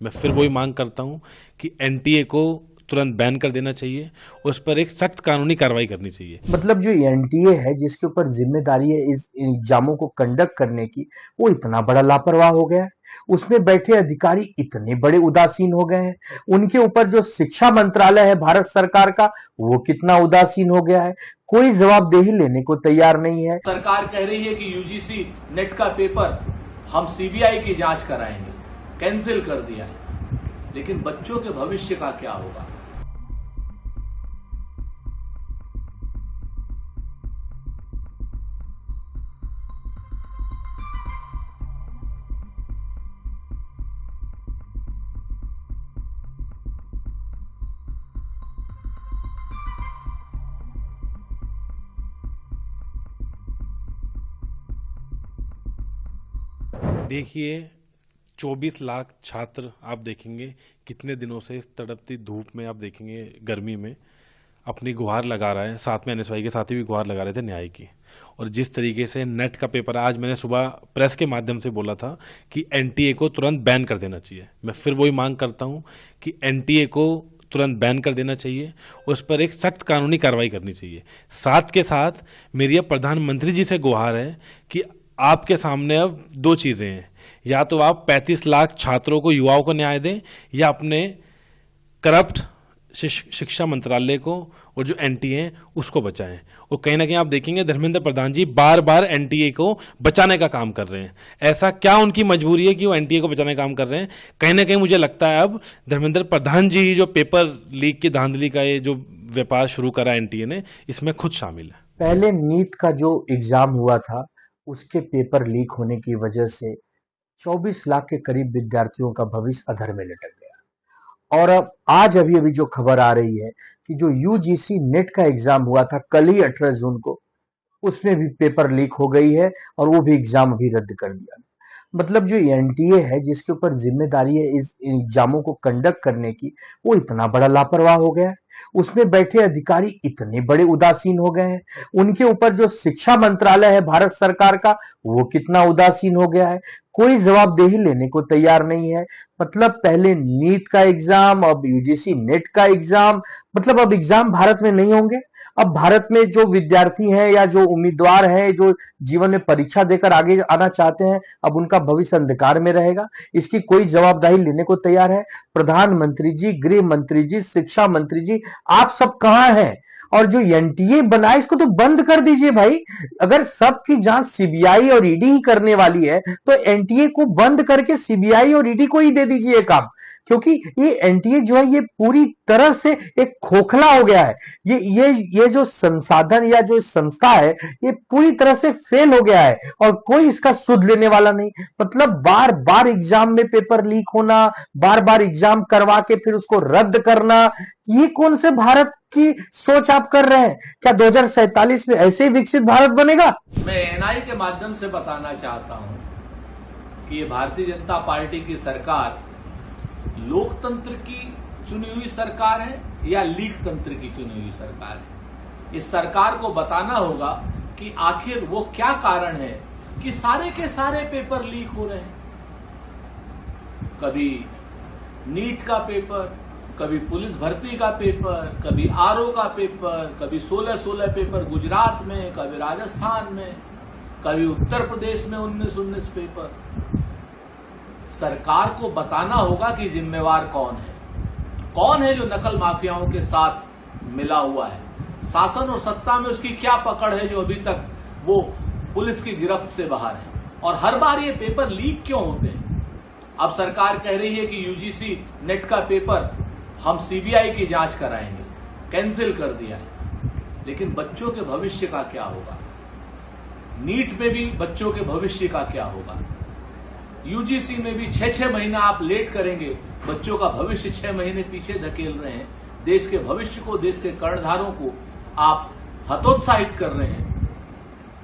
मैं फिर वही मांग करता हूं कि एनटीए को तुरंत बैन कर देना चाहिए, उस पर एक सख्त कानूनी कार्रवाई करनी चाहिए। मतलब जो एनटीए है जिसके ऊपर जिम्मेदारी है इस एग्जामों को कंडक्ट करने की, वो इतना बड़ा लापरवाह हो गया है। उसमें बैठे अधिकारी इतने बड़े उदासीन हो गए हैं। उनके ऊपर जो शिक्षा मंत्रालय है भारत सरकार का, वो कितना उदासीन हो गया है। कोई जवाबदेही लेने को तैयार नहीं है। सरकार कह रही है कि यूजीसी नेट का पेपर हम सीबीआई की जांच कराएंगे, कैंसिल कर दिया है, लेकिन बच्चों के भविष्य का क्या होगा? देखिए, 24 लाख छात्र आप देखेंगे कितने दिनों से इस तड़पती धूप में, आप देखेंगे गर्मी में अपनी गुहार लगा रहा है। साथ में एनएसवाई के साथी भी गुहार लगा रहे थे न्याय की। और जिस तरीके से नेट का पेपर, आज मैंने सुबह प्रेस के माध्यम से बोला था कि एनटीए को तुरंत बैन कर देना चाहिए। मैं फिर वही मांग करता हूं कि एनटीए को तुरंत बैन कर देना चाहिए, उस पर एक सख्त कानूनी कार्रवाई करनी चाहिए। साथ के साथ मेरी अब प्रधानमंत्री जी से गुहार है कि आपके सामने अब दो चीजें हैं, या तो आप 35 लाख छात्रों को, युवाओं को न्याय दें, या अपने करप्ट शिक्षा मंत्रालय को और जो एनटीए है उसको बचाएं। और कहीं ना कहीं आप देखेंगे धर्मेंद्र प्रधान जी बार बार एनटीए को बचाने का काम कर रहे हैं। ऐसा क्या उनकी मजबूरी है कि वो एनटीए को बचाने का काम कर रहे हैं? कहीं ना कहीं मुझे लगता है अब धर्मेंद्र प्रधान जी जो पेपर लीक की धांधली का ये जो व्यापार शुरू करा एनटीए ने, इसमें खुद शामिल है। पहले नीट का जो एग्जाम हुआ था उसके पेपर लीक होने की वजह से 24 लाख के करीब विद्यार्थियों का भविष्य अधर में लटक गया। और अब आज अभी जो खबर आ रही है कि जो यूजीसी नेट का एग्जाम हुआ था कल ही 18 जून को, उसमें भी पेपर लीक हो गई है और वो भी एग्जाम अभी रद्द कर दिया। मतलब जो एनटीए है जिसके ऊपर जिम्मेदारी है इस एग्जामों को कंडक्ट करने की, वो इतना बड़ा लापरवाह हो गया है। उसमें बैठे अधिकारी इतने बड़े उदासीन हो गए हैं। उनके ऊपर जो शिक्षा मंत्रालय है भारत सरकार का, वो कितना उदासीन हो गया है। कोई जवाबदेही लेने को तैयार नहीं है। मतलब पहले नीट का एग्जाम, अब यूजीसी नेट का एग्जाम। मतलब अब एग्जाम भारत में नहीं होंगे। अब भारत में जो विद्यार्थी हैं या जो उम्मीदवार हैं जो जीवन में परीक्षा देकर आगे आना चाहते हैं, अब उनका भविष्य अंधकार में रहेगा। इसकी कोई जवाबदेही लेने को तैयार है प्रधानमंत्री जी, गृह मंत्री जी, शिक्षा मंत्री जी, आप सब कहां हैं? और जो एनटीए बनाए इसको तो बंद कर दीजिए भाई। अगर सबकी जांच सीबीआई और ईडी ही करने वाली है तो एनटीए को बंद करके सीबीआई और ईडी को ही दे दीजिए काम। क्योंकि ये एनटीए जो है ये पूरी तरह से एक खोखला हो गया है। ये जो संसाधन या जो संस्था है ये पूरी तरह से फेल हो गया है और कोई इसका सुध लेने वाला नहीं। मतलब बार बार एग्जाम में पेपर लीक होना, बार बार एग्जाम करवा के फिर उसको रद्द करना, ये कौन से भारत की सोच आप कर रहे हैं? क्या 2047 में ऐसे ही विकसित भारत बनेगा? मैं एएनआई के माध्यम से बताना चाहता हूं कि ये भारतीय जनता पार्टी की सरकार लोकतंत्र की चुनी हुई सरकार है या लीक तंत्र की चुनी हुई सरकार है। इस सरकार को बताना होगा कि आखिर वो क्या कारण है कि सारे के सारे पेपर लीक हो रहे हैं। कभी नीट का पेपर, कभी पुलिस भर्ती का पेपर, कभी आरओ का पेपर, कभी 16-16 पेपर गुजरात में, कभी राजस्थान में, कभी उत्तर प्रदेश में 19-19 पेपर। सरकार को बताना होगा कि जिम्मेवार कौन है जो नकल माफियाओं के साथ मिला हुआ है। शासन और सत्ता में उसकी क्या पकड़ है जो अभी तक वो पुलिस की गिरफ्त से बाहर है। और हर बार ये पेपर लीक क्यों होते हैं? अब सरकार कह रही है कि यूजीसी नेट का पेपर हम सीबीआई की जांच कराएंगे, कैंसिल कर दिया है, लेकिन बच्चों के भविष्य का क्या होगा? नीट में भी बच्चों के भविष्य का क्या होगा? यूजीसी में भी 6-6 महीना आप लेट करेंगे, बच्चों का भविष्य 6 महीने पीछे धकेल रहे हैं। देश के भविष्य को, देश के कर्णधारों को आप हतोत्साहित कर रहे हैं।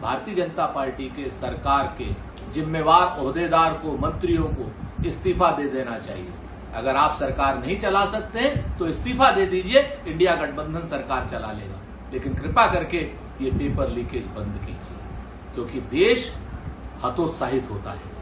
भारतीय जनता पार्टी के सरकार के जिम्मेवार ओहदेदार को, मंत्रियों को इस्तीफा दे देना चाहिए। अगर आप सरकार नहीं चला सकते हैं तो इस्तीफा दे दीजिए, इंडिया गठबंधन सरकार चला लेगा। लेकिन कृपा करके ये पेपर लीकेज बंद कीजिए, क्योंकि देश हतोत्साहित होता है।